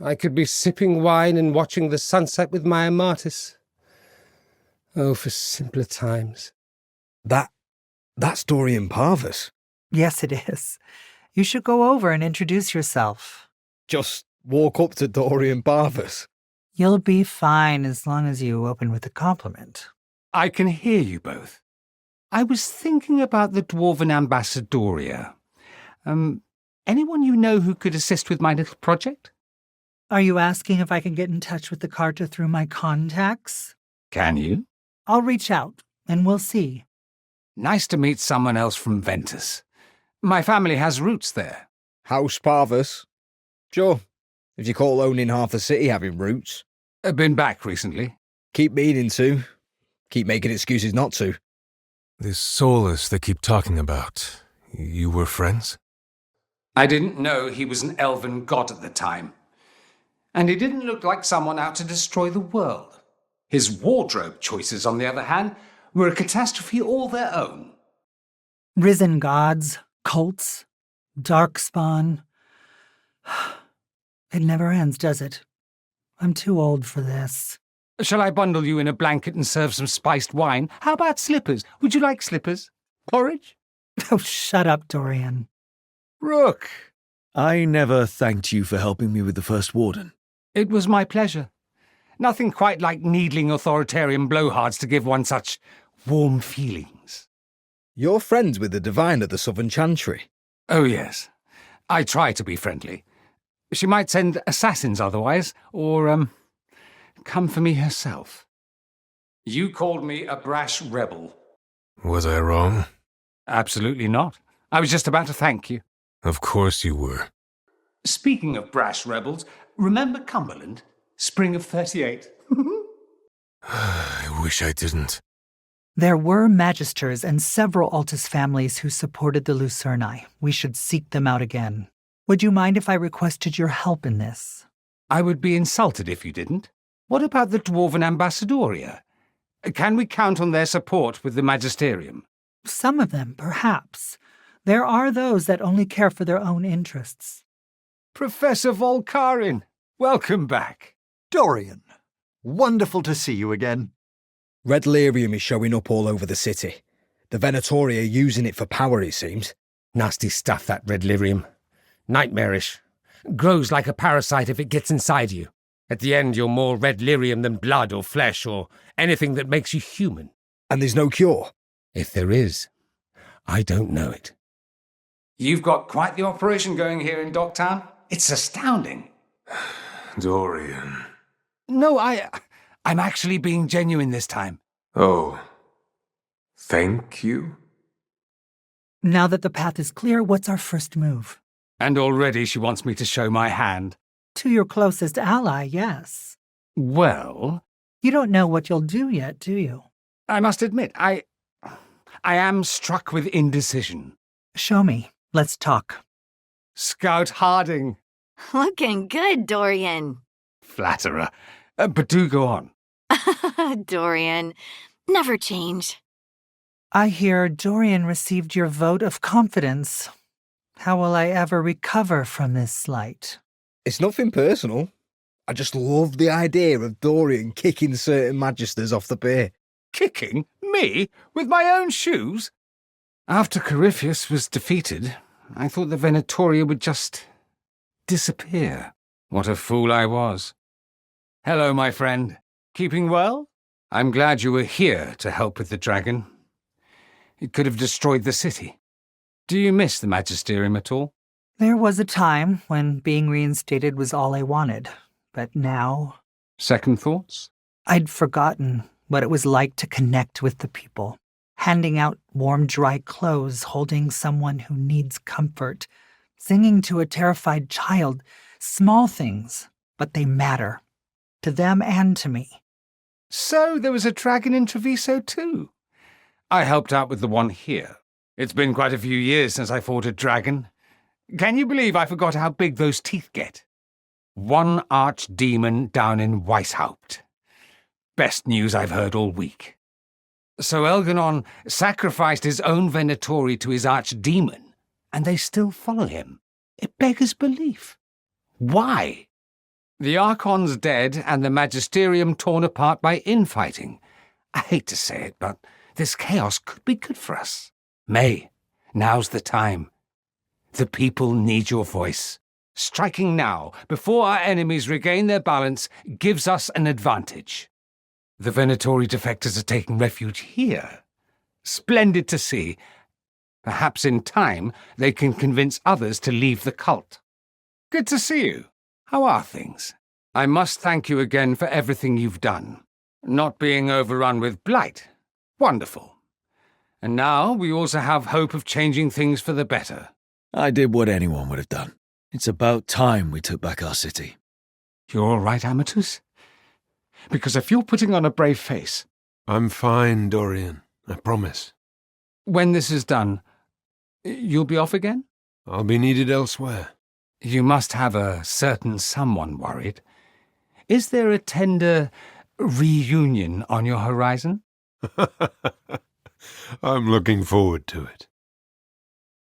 I could be sipping wine and watching the sunset with my Amatis. Oh, for simpler times. That's Dorian Pavus. Yes, it is. You should go over and introduce yourself. Just walk up to Dorian Pavus. You'll be fine as long as you open with a compliment. I can hear you both. I was thinking about the Dwarven Ambassadoria. Anyone you know who could assist with my little project? Are you asking if I can get in touch with the Carta through my contacts? Can you? I'll reach out, and we'll see. Nice to meet someone else from Ventus. My family has roots there. House Pavus. Sure, if you call owning half the city having roots. I've been back recently. Keep meaning to. Keep making excuses not to. This Solus they keep talking about. You were friends? I didn't know he was an elven god at the time. And he didn't look like someone out to destroy the world. His wardrobe choices, on the other hand, were a catastrophe all their own. Risen gods, cults, darkspawn. It never ends, does it? I'm too old for this. Shall I bundle you in a blanket and serve some spiced wine? How about slippers? Would you like slippers? Porridge? Oh, shut up, Dorian. Rook! I never thanked you for helping me with the First Warden. It was my pleasure. Nothing quite like needling authoritarian blowhards to give one such warm feelings. You're friends with the Divine at the Southern Chantry. Oh, yes. I try to be friendly. She might send assassins otherwise, or, come for me herself. You called me a brash rebel. Was I wrong? Absolutely not. I was just about to thank you. Of course you were. Speaking of brash rebels, remember Cumberland? Spring of 38. I wish I didn't. There were magisters and several Altus families who supported the Lucerni. We should seek them out again. Would you mind if I requested your help in this? I would be insulted if you didn't. What about the Dwarven Ambassadoria? Can we count on their support with the Magisterium? Some of them, perhaps. There are those that only care for their own interests. Professor Volkarin, welcome back. Dorian, wonderful to see you again. Red lyrium is showing up all over the city. The Venatori are using it for power, it seems. Nasty stuff, that red lyrium. Nightmarish. Grows like a parasite if it gets inside you. At the end, you're more red lyrium than blood or flesh or anything that makes you human. And there's no cure. If there is, I don't know it. You've got quite the operation going here in Docktown. It's astounding. Dorian. No, I'm actually being genuine this time. Oh. Thank you? Now that the path is clear, what's our first move? And already she wants me to show my hand. To your closest ally, yes. Well, You don't know what you'll do yet, do you? I must admit, I am struck with indecision. Show me. Let's talk. Scout Harding. Looking good, Dorian. Flatterer. But do go on. Dorian, never change. I hear Dorian received your vote of confidence. How will I ever recover from this slight? It's nothing personal. I just love the idea of Dorian kicking certain magisters off the pier. Kicking? Me? With my own shoes? After Corypheus was defeated, I thought the Venatoria would just disappear. What a fool I was. Hello, my friend. Keeping well? I'm glad you were here to help with the dragon. It could have destroyed the city. Do you miss the Magisterium at all? There was a time when being reinstated was all I wanted, but now... Second thoughts? I'd forgotten what it was like to connect with the people, handing out warm, dry clothes, holding someone who needs comfort, singing to a terrified child, small things, but they matter, to them and to me. So there was a dragon in Treviso too. I helped out with the one here. It's been quite a few years since I fought a dragon. Can you believe I forgot how big those teeth get? One archdemon down in Weishaupt. Best news I've heard all week. So Elganon sacrificed his own Venatori to his archdemon, and they still follow him. It beggars belief. Why? The Archon's dead and the Magisterium torn apart by infighting. I hate to say it, but this chaos could be good for us. May, now's the time. The people need your voice. Striking now, before our enemies regain their balance, gives us an advantage. The Venatori defectors are taking refuge here. Splendid to see. Perhaps in time they can convince others to leave the cult. Good to see you. How are things? I must thank you again for everything you've done. Not being overrun with blight. Wonderful. And now we also have hope of changing things for the better. I did what anyone would have done. It's about time we took back our city. You're all right, Amatus? Because if you're putting on a brave face... I'm fine, Dorian. I promise. When this is done, you'll be off again? I'll be needed elsewhere. You must have a certain someone worried. Is there a tender reunion on your horizon? I'm looking forward to it.